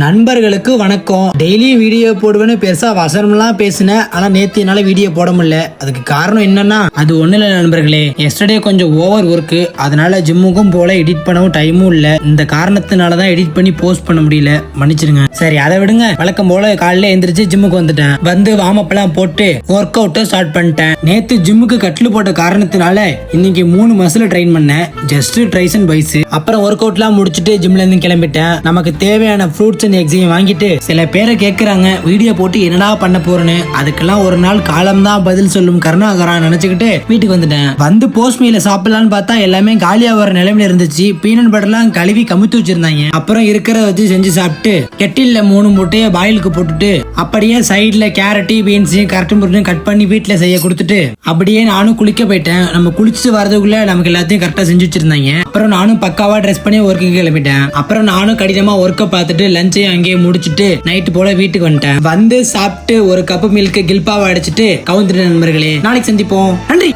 நண்பர்களுக்கு வணக்கம். டெய்லியும் வீடியோ போடுவேன்னு பெருசா வசனம்லாம் பேசினேன். ஆனா நேத்து என்னால வீடியோ போட முடியல. அதுக்கு காரணம் என்னன்னா, அது ஒண்ணு இல்ல நண்பர்களே, எஸ்டர்டே கொஞ்சம் ஓவர் ஒர்க்கு, அதனால ஜிம்முக்கும் போல எடிட் பண்ணவும் டைமும் இல்ல. இந்த காரணத்தினாலதான் எடிட் பண்ணி போஸ்ட் பண்ண முடியல, மன்னிச்சிருங்க. சரி அதை விடுங்க. வழக்கம் போல காலையில எந்திரிச்சு ஜிம்முக்கு வந்துட்டேன். வந்து வார்ம் அப் எல்லாம் போட்டு ஒர்க் அவுட் ஸ்டார்ட் பண்ணிட்டேன். நேத்து ஜிம்முக்கு கட்டில் போட்ட காரணத்தினால இன்னைக்கு 3 மசில் ட்ரெயின் பண்ணேன். ஜஸ்ட் ட்ரைஸ் அண்ட் பைஸ். அப்புறம் ஒர்க் அவுட் எல்லாம் முடிச்சுட்டு ஜிம்ல இருந்து கிளம்பிட்டேன். நமக்கு தேவையான ஃப்ரூட்ஸ் எக்ஸையும் வாங்கிட்டு சில பேரை கேக்குறாங்க வீடியோ போட்டு என்னடா பண்ண போறேன்னு. அதுக்கெல்லாம் ஒரு நாள் காலம் தான் பதில் சொல்லும் கருணாகரா நினைச்சுக்கிட்டு வீட்டுக்கு வந்துட்டேன். வந்து போஸ்ட் மீல சாப்பிடலான்னு பார்த்தா எல்லாமே காலியா வர நிலைமையில இருந்துச்சு. பீனட் பட்டர்லாம் கழுவி கமுத்து வச்சிருந்தாங்க. அப்புறம் இருக்கிறத வச்சு செஞ்சு சாப்பிட்டு கெட்டில்ல 3 முட்டையை பாயிலுக்கு போட்டுட்டு அப்படியே சைட்ல கேரட் பீன்ஸையும் கரெக்டும் கட் பண்ணி வீட்டுல செய்ய கொடுத்துட்டு அப்படியே நானும் குளிக்க போயிட்டேன். நம்ம குளிச்சுட்டு வரதுக்குள்ள நமக்கு எல்லாத்தையும் கரெக்டா செஞ்சு வச்சிருந்தாங்க. அப்புறம் நானும் பக்காவா ட்ரெஸ் பண்ணி ஒர்க்குக்கு கிளம்பிட்டேன். அப்புறம் நானும் கடினமா ஒர்க்கை பார்த்துட்டு லஞ்சையும் அங்கேயே முடிச்சுட்டு நைட்டு போல வீட்டுக்கு வந்துட்டேன். வந்து சாப்பிட்டு ஒரு கப்பு மில்க் கில்பாவை அடிச்சுட்டு கவுந்துட்டு நண்பர்களே, நாளைக்கு சந்திப்போம். நன்றி.